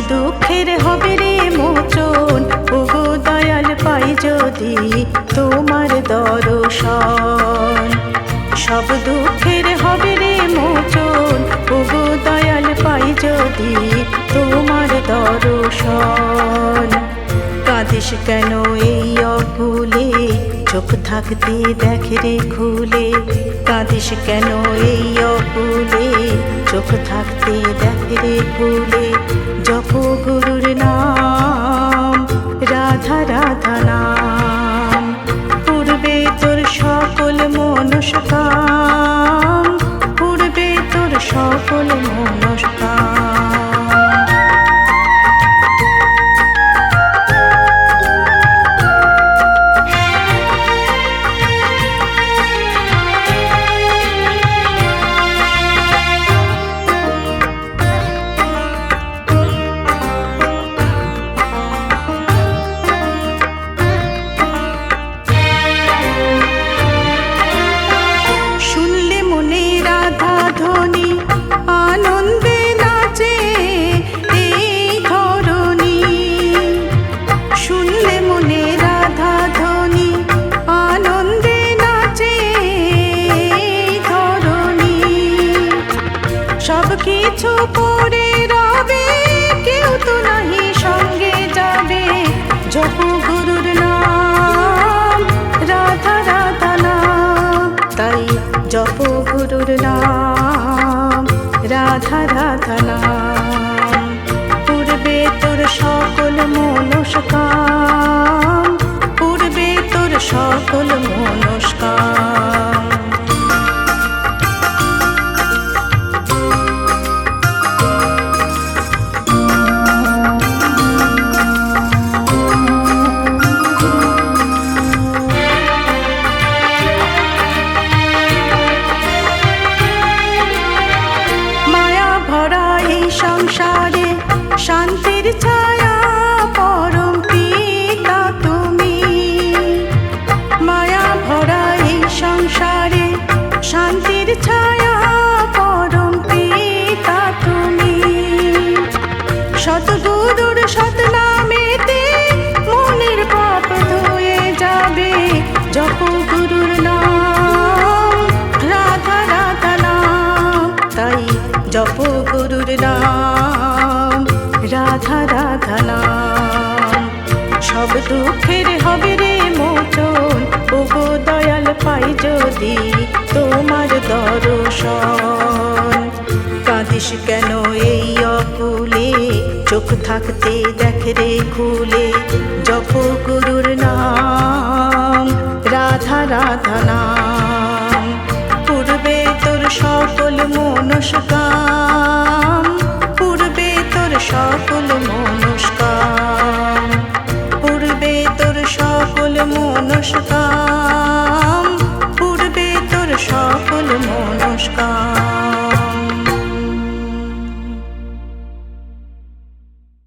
দুঃখের হবে রে মোচন, ওগো দয়াল পাই যদি তোমার দর্শন। সব দুঃখের হবে রে মোচন, ওগো দয়াল পাই যদি তোমার দর্শন। কাঁদিস কেন এই অকুলে, চোখ থাকতে দেখ রে খুলে। কাঁদিস কেন এই অকুলে, চোখ থাকতে দেখ রে খুলে। জপ গুরুর নাম, রাধা রাধা নাম, পূর্বে তোর সকল মনস্কাম, পূর্বে তোর সকল মনস্কাম। কিছু পরে রবে, কেউ তো নাহি সঙ্গে যাবে। জপ গুরুর নাম, রাধা রাধা নাম, তাই জপ গুরুর নাম, রাধা রাধা নাম। পূর্বে তোর সকল মনস্কাম, পূর্বে তোর সকল মনস্কাম। সংসারে শান্তির ছায়া পরম পিতা তুমি, মায়া ভরা এই সংসারে শান্তির ছায়া পরম পিতা তুমি। সতগুরুর সৎ নামেতে মনের পাপ ধুয়ে যাবে। জপ গুরুর নাম, রাধা রাধা নাম, তাই জপ গুরুর নাম, রাধা রাধা নাম। সব দুঃখের হবে রে মোচন, ওগো দয়াল পাই যদি তোমার দর্শন। কাঁদিস কেন এই অকুলে, চোখ থাকতে দেখ রে খুলে। জপ গুরুর নাম, রাধা রাধা নাম, পূর্বে তোর সকল মনস্কাম,